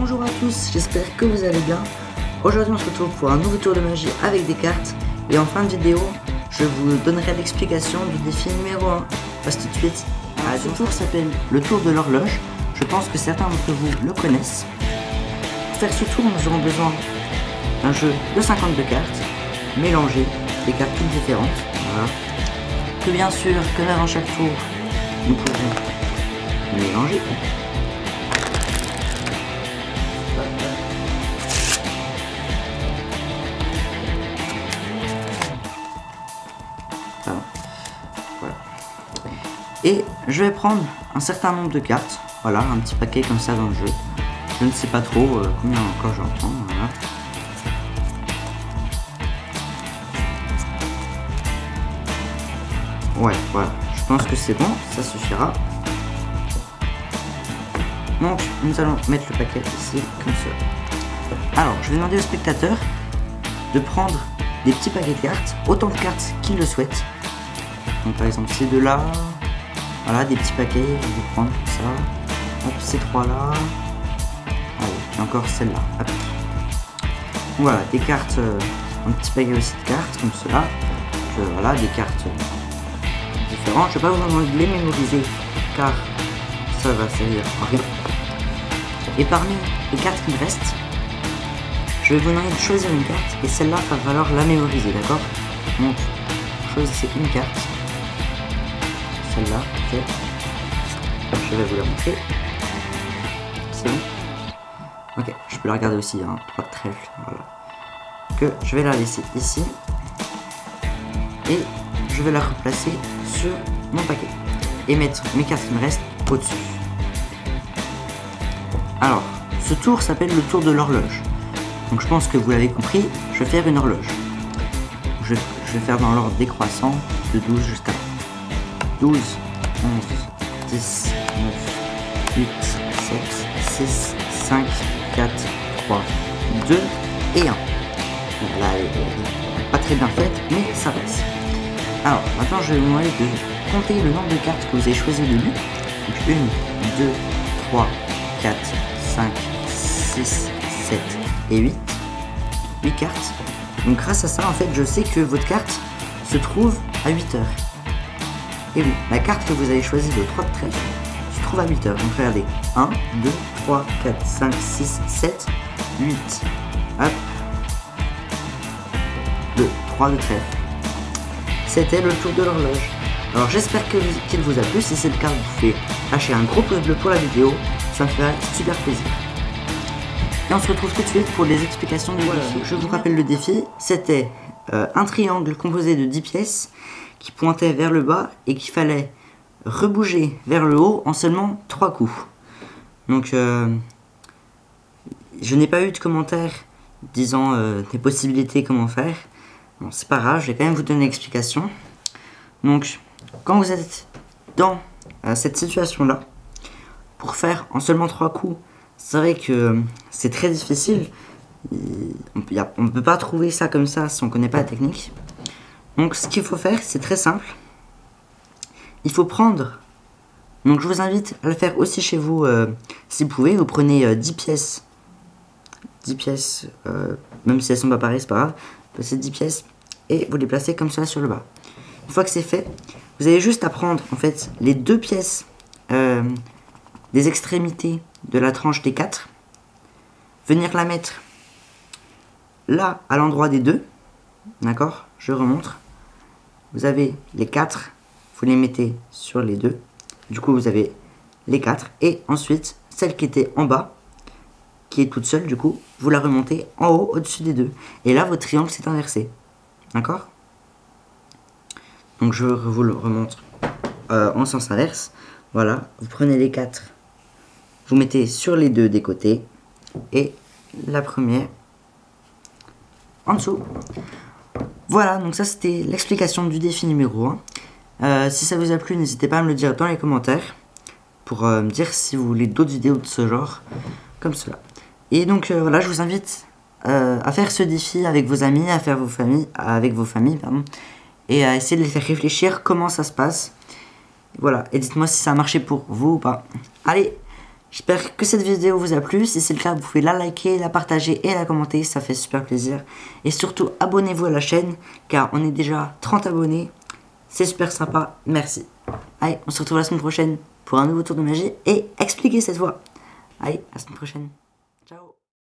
Bonjour à tous, j'espère que vous allez bien. Aujourd'hui on se retrouve pour un nouveau tour de magie avec des cartes. Et en fin de vidéo, je vous donnerai l'explication du défi numéro 1. Passe tout de suite. Ce tour s'appelle le tour de l'horloge. Je pense que certains d'entre vous le connaissent. Pour faire ce tour, nous aurons besoin d'un jeu de 52 cartes, mélangées, des cartes toutes différentes. Voilà. Que bien sûr, comme avant chaque tour, nous pouvons mélanger. Voilà. Et je vais prendre un certain nombre de cartes, voilà, un petit paquet comme ça dans le jeu. Je ne sais pas trop combien encore j'entends, voilà. Ouais, voilà, je pense que c'est bon, ça suffira. Donc, nous allons mettre le paquet ici, comme ça. Alors, je vais demander aux spectateurs de prendre des petits paquets de cartes, autant de cartes qu'ils le souhaitent. Donc, par exemple, ces deux-là, voilà, des petits paquets, je vais prendre comme ça. Hop, ces trois-là. Allez, et encore celle-là. Voilà, des cartes, un petit paquet aussi de cartes, comme cela. Voilà, des cartes différentes. Je ne vais pas vous demander de les mémoriser, car ça va servir à rien. Et parmi les cartes qui me restent, je vais vous demander de choisir une carte, et celle-là, il va falloir la mémoriser, d'accord? Donc, choisissez une carte. Celle-là, ok. Je vais vous la montrer. C'est bon? Ok, je peux la regarder aussi, hein, 3 de trèfle, voilà. Que je vais la laisser ici. Et je vais la replacer sur mon paquet. Et mettre mes cartes qui me restent au-dessus. Alors, ce tour s'appelle le tour de l'horloge. Donc je pense que vous l'avez compris, je vais faire une horloge. Je vais faire dans l'ordre décroissant de 12 jusqu'à 12, 11, 10, 9, 8, 7, 6, 5, 4, 3, 2 et 1. Là, elle n'est pas très bien faite, mais ça passe. Alors, maintenant je vais vous demander de compter le nombre de cartes que vous avez choisi au début. Donc 1, 2, 3, 4, 5, 6, 7 et 8. 8 cartes. Donc grâce à ça, en fait, je sais que votre carte se trouve à 8 heures. Et oui, la carte que vous avez choisie de 3 de trèfle se trouve à 8 heures. Donc regardez, 1, 2, 3, 4, 5, 6, 7, 8. Hop. 2, 3 de trèfle. C'était le tour de l'horloge. Alors j'espère qu'il vous a plu. Si c'est le cas, vous pouvez lâcher un gros pouce bleu pour la vidéo. Ça me ferait super plaisir. Et on se retrouve tout de suite pour les explications du défi. Je vous rappelle le défi. C'était un triangle composé de 10 pièces qui pointait vers le bas et qu'il fallait rebouger vers le haut en seulement 3 coups. Donc je n'ai pas eu de commentaires disant des possibilités comment faire. Bon, c'est pas grave, je vais quand même vous donner l'explication. Donc, quand vous êtes dans cette situation-là, pour faire en seulement 3 coups, c'est vrai que c'est très difficile. On ne peut pas trouver ça comme ça si on ne connaît pas la technique. Donc, ce qu'il faut faire, c'est très simple. Il faut prendre... Donc, je vous invite à le faire aussi chez vous, si vous pouvez. Vous prenez 10 pièces. 10 pièces, même si elles sont pas pareilles, c'est pas grave. Placez 10 pièces et vous les placez comme ça sur le bas. Une fois que c'est fait, vous avez juste à prendre en fait les 2 pièces des extrémités de la tranche des 4, venir la mettre là à l'endroit des 2, d'accord? Je remontre. Vous avez les 4, vous les mettez sur les 2, du coup vous avez les 4 et ensuite celle qui était en bas, qui est toute seule, du coup, vous la remontez en haut, au-dessus des 2. Et là, votre triangle s'est inversé. D'accord? Donc, je vous le remontre en sens inverse. Voilà, vous prenez les 4, vous mettez sur les 2 des côtés, et la première en dessous. Voilà, donc ça, c'était l'explication du défi numéro 1. Si ça vous a plu, n'hésitez pas à me le dire dans les commentaires, pour me dire si vous voulez d'autres vidéos de ce genre, comme cela. Et donc voilà, je vous invite à faire ce défi avec vos amis, avec vos familles, pardon, et à essayer de les faire réfléchir comment ça se passe. Voilà, et dites-moi si ça a marché pour vous ou pas. Allez, J'espère que cette vidéo vous a plu. Si c'est le cas, vous pouvez la liker, la partager et la commenter. Ça fait super plaisir. Et surtout, abonnez-vous à la chaîne car on est déjà 30 abonnés. C'est super sympa. Merci. Allez, on se retrouve la semaine prochaine pour un nouveau tour de magie et expliquer cette fois. Allez, à la semaine prochaine.